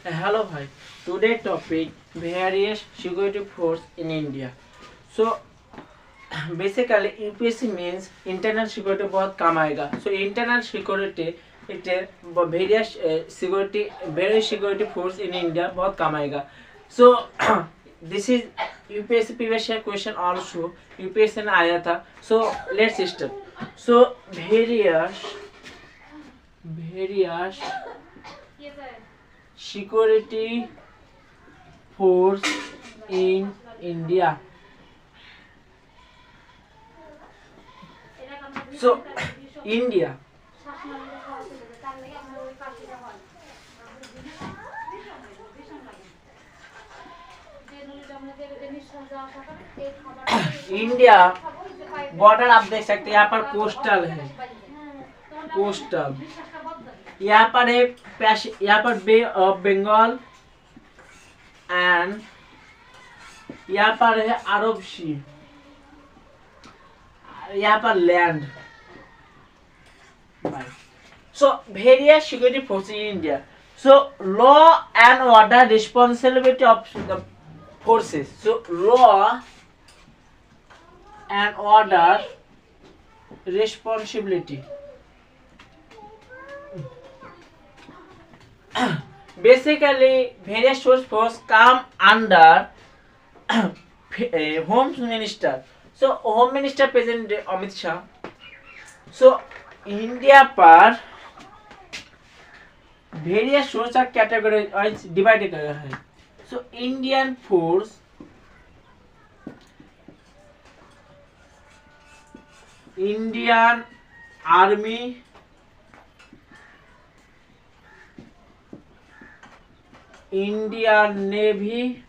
Hello, hi. Today topic various security force in India. So basically UPSC means internal security बहुत काम आएगा. So internal security it various security force in India बहुत काम आएगा. So this is UPSC previous year question also UPSC में आया था. So let's start. So various security force in India. So India border आप देख सकते हैं. यहाँ पर कोस्टल है, कोस्टल. यहाँ पर है यहाँ पर बे ऑफ बंगाल एंड यहाँ पर है अरब सी. यहाँ पर land. So various security forces in India. So law and order responsibility of the forces. So law and order responsibility. Basically, various forces come under Home Minister. So Home Minister President Amit Shah. So India पर various forces are categorized divided करा है. So Indian force, Indian Army, Indian Navy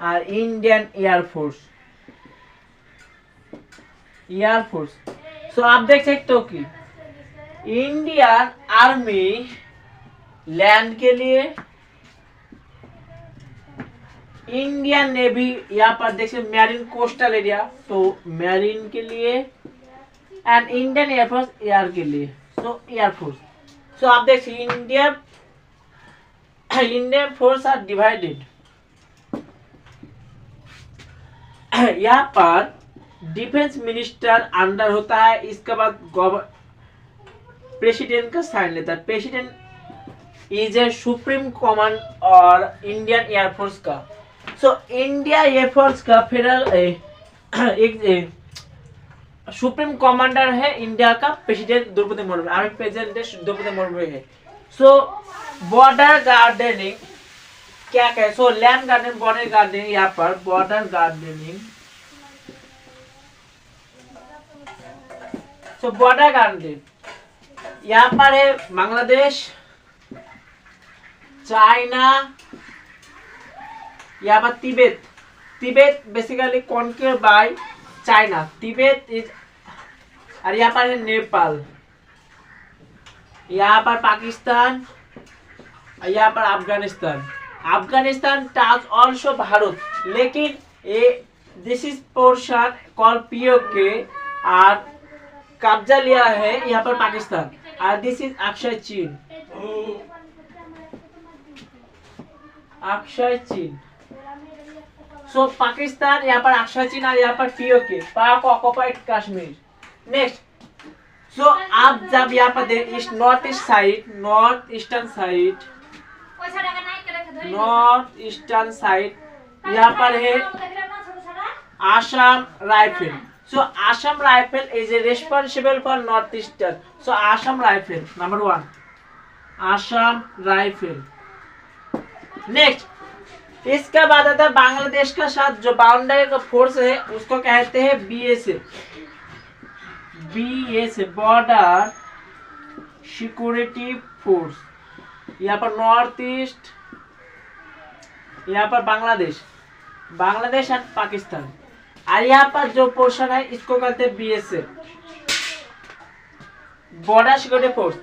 और Indian Air Force. Air force. So आप देख सकते हो कि Indian army land के लिए, इंडियन नेवी यहाँ पर देख सकते मैरीन कोस्टल एरिया तो मैरीन के लिए एंड इंडियन एयरफोर्स एयर के लिए. सो एयरफोर्स. सो आप देख सकते इंडियन फोर्स आर डिवाइडेड. यहाँ पर डिफेंस मिनिस्टर अंडर होता है. इसके बाद प्रेसिडेंट का साइन लेता है. President is a supreme command और इंडियन एयरफोर्स का. सो इंडिया एयरफोर्स का फेडरल एक सुप्रीम कमांडर है इंडिया का president Draupadi Murmu. Army president Draupadi Murmu है. सो बॉर्डर गार्डनिंग क्या कहे. So land gardening, border gardening. यहाँ पर border gardening. So border gardening यहाँ पर है बांग्लादेश, चाइना, यहाँ पर Tibet. Tibet basically conquered by China. Tibet is. और यहाँ पर है नेपाल, यहाँ पर पाकिस्तान, यहाँ पर अफगानिस्तान. Afghanistan touch also Bharat. लेकिन ये this is portion called POK और कब्जा लिया है यहाँ पर पाकिस्तान. और दिस इज अक्षय चीन. अक्षय चीन. सो पाकिस्तान, यहाँ पर अक्षय चीन और यहाँ पर पीओके पाक ऑक्युपाइड कश्मीर. नेक्स्ट. सो आप जब यहाँ पर देख north east side, north eastern side, north eastern side यहाँ पर है Assam rifle. So Assam Rifle is responsible for northeastern. So Assam Rifle number 1. Assam Rifle. Next. इसका बाद आता है बांग्लादेश का साथ जो बाउंड्री का फोर्स है उसको कहते हैं BSF. BSF border security force. यहाँ पर नॉर्थ ईस्ट, यहाँ पर बांग्लादेश एंड पाकिस्तान. और यहाँ पर जो पोर्शन है इसको कहते हैं BSF border security force.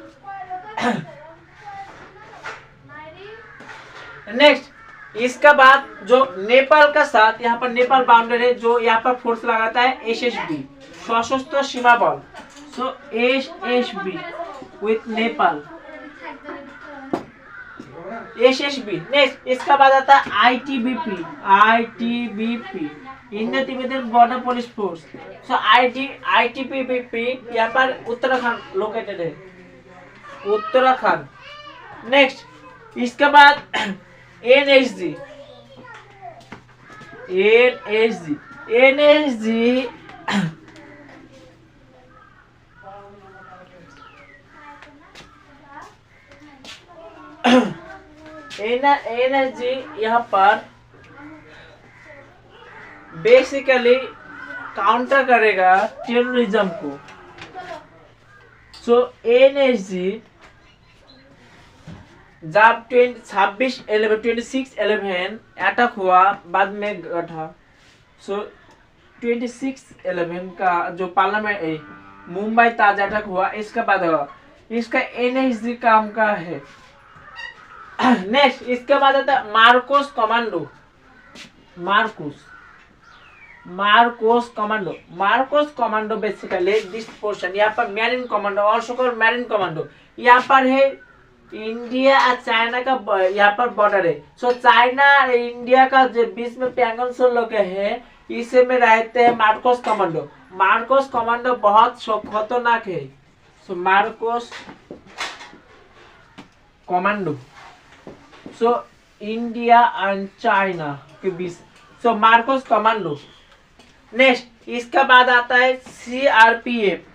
Next. इसका बाद जो नेपाल का साथ यहाँ पर नेपाल बाउंड्री है जो यहाँ पर फोर्स लगाता है SSB Sashastra Seema Bal. So SSB with Nepal. SSB. Next इसका बाद आता है ITBP, ITBP, Indo Tibetan border police force. So ITBP यहाँ पर उत्तराखंड लोकेटेड है, उत्तराखंड। नेक्स्ट इसके बाद एनएसजी, एनएसजी, एनएसजी एनएसजी यहाँ पर बेसिकली काउंटर करेगा टेररिज्म को। सो एनएसजी जब 26/11 अटैक हुआ बाद में था। सो 26/11 का जो पार्लियामेंट मुंबई ताज अटैक हुआ इसका बाद हुआ, इसका एनएसजी काम का है। नेक्स्ट इसके बाद आता है Marcos commando, Marcos commando, Marcos commando basically this portion यहाँ पर marine commando, also called marine commando. यहाँ पर है इंडिया और चाइना का यहाँ पर बॉर्डर है। सो चाइना और इंडिया का जो बीच में पैंगोंग त्सो लोग है, इसे में रहते हैं मार्कोस कमांडो। मार्कोस कमांडो बहुत खतरनाक है। So Marcos commando, so India and China के बीच, सो मार्कोस कमांडो। नेक्स्ट इसका बाद आता है CRPF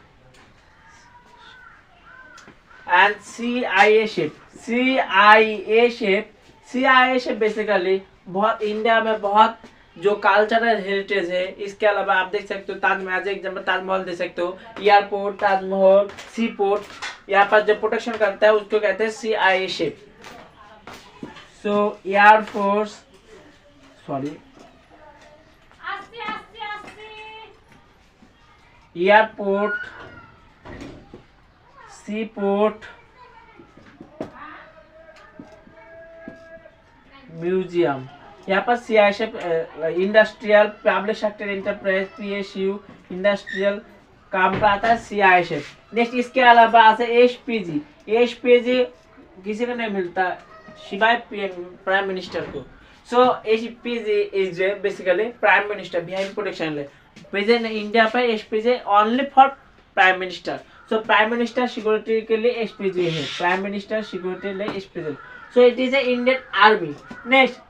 and CISF. CISF basically बहुत इंडिया में बहुत जो कल्चरल हेरिटेज है। इसके अलावा आप देख सकते हो ताजमहल, एग्जाम्पल ताजमहल दे सकते हो, एयरपोर्ट, ताजमहल, सी पोर्ट, यहाँ पर जो प्रोटेक्शन करता है उसको कहते हैं सीआईएसएफ। सो एयरफोर्स, सॉरी, एयरपोर्ट, सी पोर्ट, म्यूजियम, यहाँ पर CISF, industrial public sector enterprise, PSU, industrial काम का आता है सीआईएसएफ। नेक्स्ट इसके अलावा आता है एसपीजी। एसपीजी किसी को नहीं मिलता सिवाय प्राइम मिनिस्टर को। So SPG is basically prime minister behind protection present India पर SPG only for prime minister. So prime minister security के लिए एसपीजी है, प्राइम मिनिस्टर सिक्योरिटी लिए SPG. So it is a Indian army. Next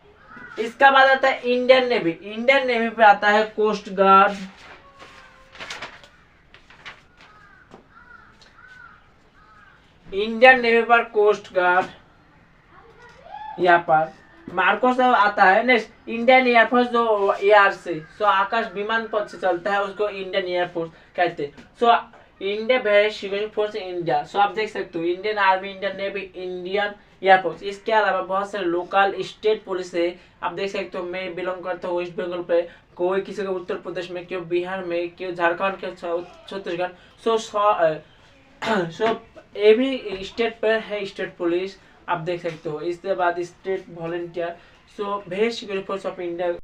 इसका बाद आता है Indian navy. Indian navy पे आता है कोस्ट गार्ड, इंडियन नेवी पर कोस्ट गार्ड, यहाँ पर मार्कोस आता है। नेक्स्ट इंडियन एयरफोर्स जो एयर से, सो आकाश विमान पथ से चलता है उसको इंडियन एयरफोर्स कहते हैं। So India where security force India. So आप देख सकते हो Indian army, Indian navy, Indian air force. इसके अलावा बहुत सारे लोकल स्टेट पुलिस है। आप देख सकते हो मैं बिलोंग करता हूँ वेस्ट बंगाल पे, कोई किसी को उत्तर प्रदेश में, क्यों बिहार में, क्यों झारखंड के, छत्तीसगढ़। सो एवरी स्टेट पर है स्टेट पुलिस, आप देख सकते हो। इसके बाद state volunteer. So where security force of India